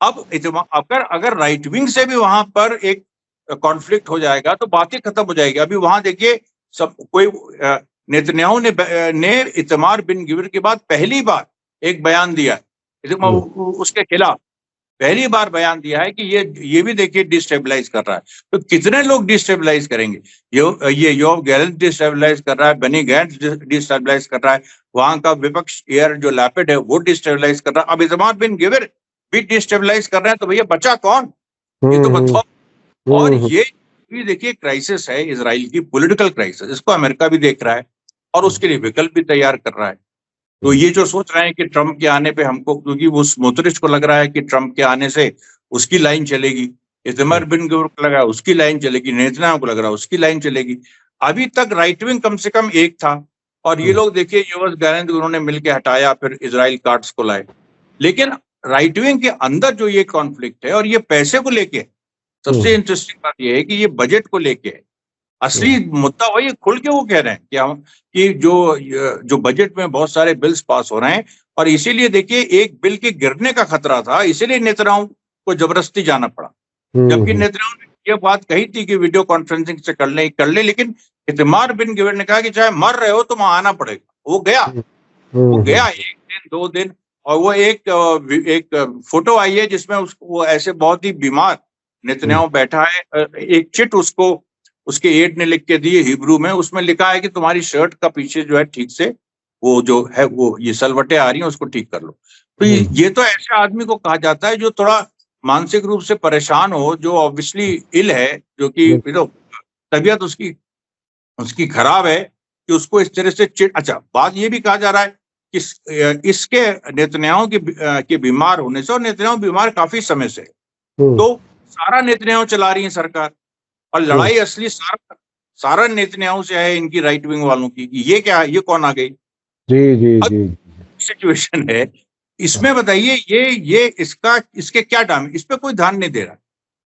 अब अगर राइट विंग से भी वहां पर एक कॉन्फ्लिक्ट हो जाएगा तो बातें खत्म हो जाएगी। अभी वहां देखिए सब कोई नेतन्याहू ने इतमार बिन गिवर के बाद पहली बार एक बयान दिया है उसके खिलाफ, पहली बार बयान दिया है कि ये भी देखिए डिस्टेबलाइज कर रहा है। तो कितने लोग डिस्टेबलाइज करेंगे? ये योव गैलेंट डिस्टेबलाइज कर रहा है, बेनी गैंट्स डिस्टेबलाइज कर रहा है, वहां का विपक्ष एयर जो लैपिड है वो डिस्टेबलाइज कर रहा है, अब इतमार बिन गिवर भी डिस्टेबलाइज कर रहे हैं। तो भैया बचा कौन? ये तो बताओ। और ये भी देखिए क्राइसिस है इजराइल की, पॉलिटिकल क्राइसिस, इसको अमेरिका भी देख रहा है और उसके लिए विकल्प भी तैयार कर रहा है। तो ये जो सोच रहे हैं कि ट्रंप के आने पे हमको, क्योंकि वो स्मोत्रिच को लग रहा है कि ट्रंप के आने से उसकी लाइन चलेगी, इतमार बिन गिवर को लगा उसकी लाइन चलेगी, नेतन्याहू को लग रहा है उसकी लाइन चलेगी। अभी तक राइट विंग कम से कम एक था, और ये लोग देखिए यूएस गैलेंट उन्होंने मिलकर हटाया, फिर इजराइल कार्ड्स को लाए। लेकिन राइट विंग के अंदर जो ये कॉन्फ्लिक्ट है, और ये पैसे को लेके, सबसे इंटरेस्टिंग बात ये है कि ये बजट को लेके है। असली मुद्दा वही खुल के वो कह रहे हैं कि जो बजट में बहुत सारे बिल्स पास हो रहे हैं, और इसीलिए देखिए एक बिल के गिरने का खतरा था, इसीलिए नेतन्याहू को जबरदस्ती जाना पड़ा। जबकि नेतन्याहू ने ये बात कही थी कि वीडियो कॉन्फ्रेंसिंग से कर ले, लेकिन इतमार बिन गिवर ने कहा कि चाहे मर रहे हो तो वहां आना पड़ेगा। वो गया 1 दिन 2 दिन, और वो एक फोटो आई है जिसमें वो ऐसे बहुत ही बीमार नेतन्याहू बैठा है, एक चिट उसके एड ने लिख के दी हिब्रू में, उसमें लिखा है कि तुम्हारी शर्ट का पीछे जो है ठीक से वो जो है वो ये सलवटें आ रही हैं उसको ठीक कर लो। तो ये तो ऐसे आदमी को कहा जाता है जो थोड़ा मानसिक रूप से परेशान हो, जो ऑब्वियसली इल है, जो कि तबीयत उसकी खराब है, कि उसको इस तरह से अच्छा, बात ये भी कहा जा रहा है कि इसके नेतन्याहू के बीमार होने से, और नेतन्याहू बीमार काफी समय से, तो सारा नेतन्याहू चला रही है सरकार, और लड़ाई असली सारा नेतन्याहू से है, इनकी राइट विंग वालों की। ये क्या है, ये कौन आ गई? जी सिचुएशन है इसमें। बताइए ये इसके क्या दाम, इस पे कोई ध्यान नहीं दे रहा।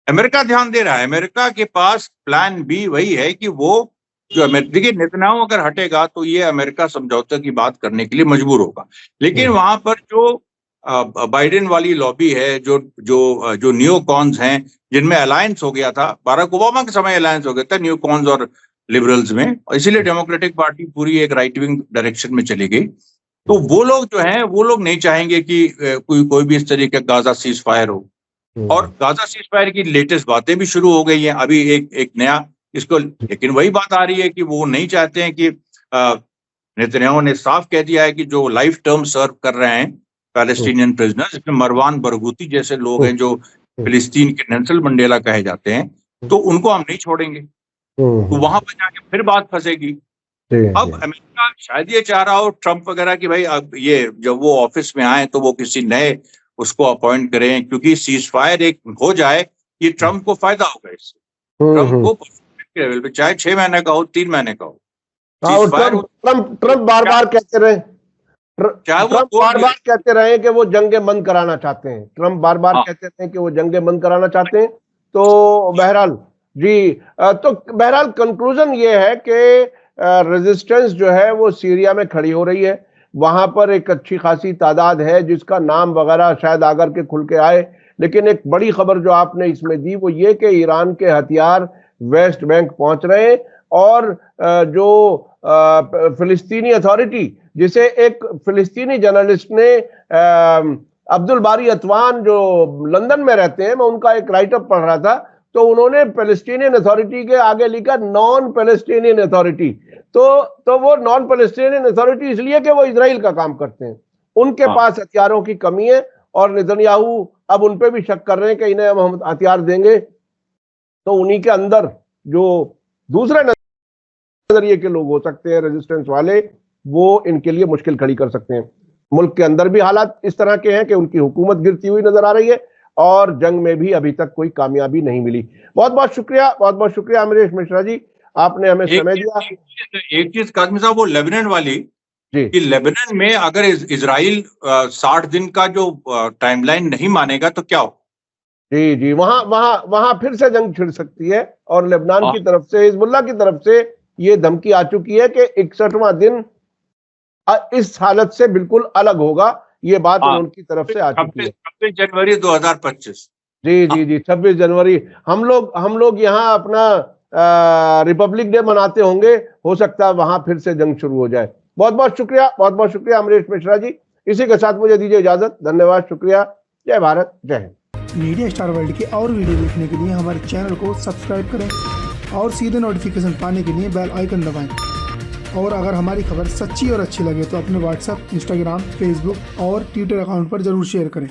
अमेरिका ध्यान दे रहा है। अमेरिका के पास प्लान बी वही है कि वो जो देखिए नेतन्याहू अगर हटेगा तो ये अमेरिका समझौते की बात करने के लिए मजबूर होगा। लेकिन वहां पर जो बाइडेन वाली लॉबी है, जो न्यू कॉन्स हैं, जिनमें अलायंस हो गया था, बाराक ओबामा के समय अलायंस हो गया था न्यू कॉन्स और लिबरल्स में, और इसीलिए डेमोक्रेटिक पार्टी पूरी एक राइट विंग डायरेक्शन में चली गई। तो वो लोग जो हैं वो लोग नहीं चाहेंगे कि कोई भी इस तरीके का गाजा सीज फायर हो। और गाजा सीज फायर की लेटेस्ट बातें भी शुरू हो गई हैं अभी, एक नया इसको, लेकिन वही बात आ रही है कि वो नहीं चाहते हैं कि नेतन्याहू ने साफ कह दिया है कि जो लाइफ टर्म सर्व कर रहे हैं पैलेस्टीनियन प्रिजनर्स, इसमें मरवान बरगूती जैसे लोग हैं जो फिलिस्तीन के नेल्सन मंडेला कहे जाते हैं, तो उनको हम नहीं छोड़ेंगे। तो वहां पर जाके फिर बात फंसेगी। अब अमेरिका शायद ये चाह रहा हो ट्रंप वगैरह कि भाई अब ये जब वो ऑफिस में आए तो वो किसी नए उसको अपॉइंट करें, क्योंकि सीज फायर एक हो जाए, ये ट्रंप को फायदा होगा इससे। ट्रंप को लेवल पे चाहे 6 महीने का हो, 3 महीने का हो, ट्रंप बार बार कहते रहे चाहे वो ट्रम्प बार बार कहते रहे कि वो जंगें बंद कराना चाहते हैं, ट्रम्प बार बार कहते रहे कि वो जंगें बंद कराना चाहते हैं। तो बहरहाल जी, तो बहरहाल कंक्लूजन ये है कि रेजिस्टेंस जो है वो सीरिया में खड़ी हो रही है। वहां पर एक अच्छी खासी तादाद है जिसका नाम वगैरह शायद आकर के खुल के आए, लेकिन एक बड़ी खबर जो आपने इसमें दी वो ये कि ईरान के हथियार वेस्ट बैंक पहुंच रहे हैं और जो फिलिस्तीनी अथॉरिटी, जिसे एक फिलिस्तीनी जर्नलिस्ट ने अब्दुल बारी अतवान जो लंदन में रहते हैं, मैं उनका एक राइटअप पढ़ रहा था, तो उन्होंने पैलेस्टीनियन अथॉरिटी के आगे लिखा नॉन पैलेस्टीनियन अथॉरिटी। तो वो नॉन पैलेस्टीनियन अथॉरिटी इसलिए कि वो इजराइल का काम करते हैं, उनके पास हथियारों की कमी है और नेतन्याहू अब उन पे भी शक कर रहे हैं कि इन्हें हम हथियार देंगे तो उन्हीं के अंदर जो दूसरे नजरिए के लोग हो सकते हैं रेजिस्टेंस वाले, वो इनके लिए मुश्किल खड़ी कर सकते हैं। मुल्क के अंदर भी हालात इस तरह के हैं कि उनकी हुकूमत गिरती हुई नजर आ रही है और जंग में भी अभी तक कोई कामयाबी नहीं मिली। बहुत बहुत शुक्रिया अमरीश मिश्रा जी, आपने हमें समय दिया। एक चीज काज़मी साहब, वो लेबनान वाली जी, कि लेबनान में अगर इजराइल 60 दिन का जो टाइमलाइन नहीं मानेगा तो क्या हो? जी, वहां फिर से जंग छिड़ सकती है और लेबनान की तरफ से, हिजबुल्लाह की तरफ से ये धमकी आ चुकी है कि 61वां दिन इस हालत से बिल्कुल अलग होगा। ये बात उनकी तरफ से आ चुकी है। 26 जनवरी 2025। जी, 26 जनवरी। हम लोग यहाँ अपना रिपब्लिक डे मनाते होंगे, हो सकता है वहां फिर से जंग शुरू हो जाए। बहुत बहुत शुक्रिया अमरीश मिश्रा जी। इसी के साथ मुझे दीजिए इजाजत। धन्यवाद, शुक्रिया। जय भारत, जय हिंद। मीडिया स्टार वर्ल्ड के और वीडियो देखने के लिए हमारे चैनल को सब्सक्राइब करें और सीधे नोटिफिकेशन पाने के लिए बेल आइकन दबाएं। और अगर हमारी खबर सच्ची और अच्छी लगे तो अपने व्हाट्सएप, इंस्टाग्राम, फेसबुक और ट्विटर अकाउंट पर जरूर शेयर करें।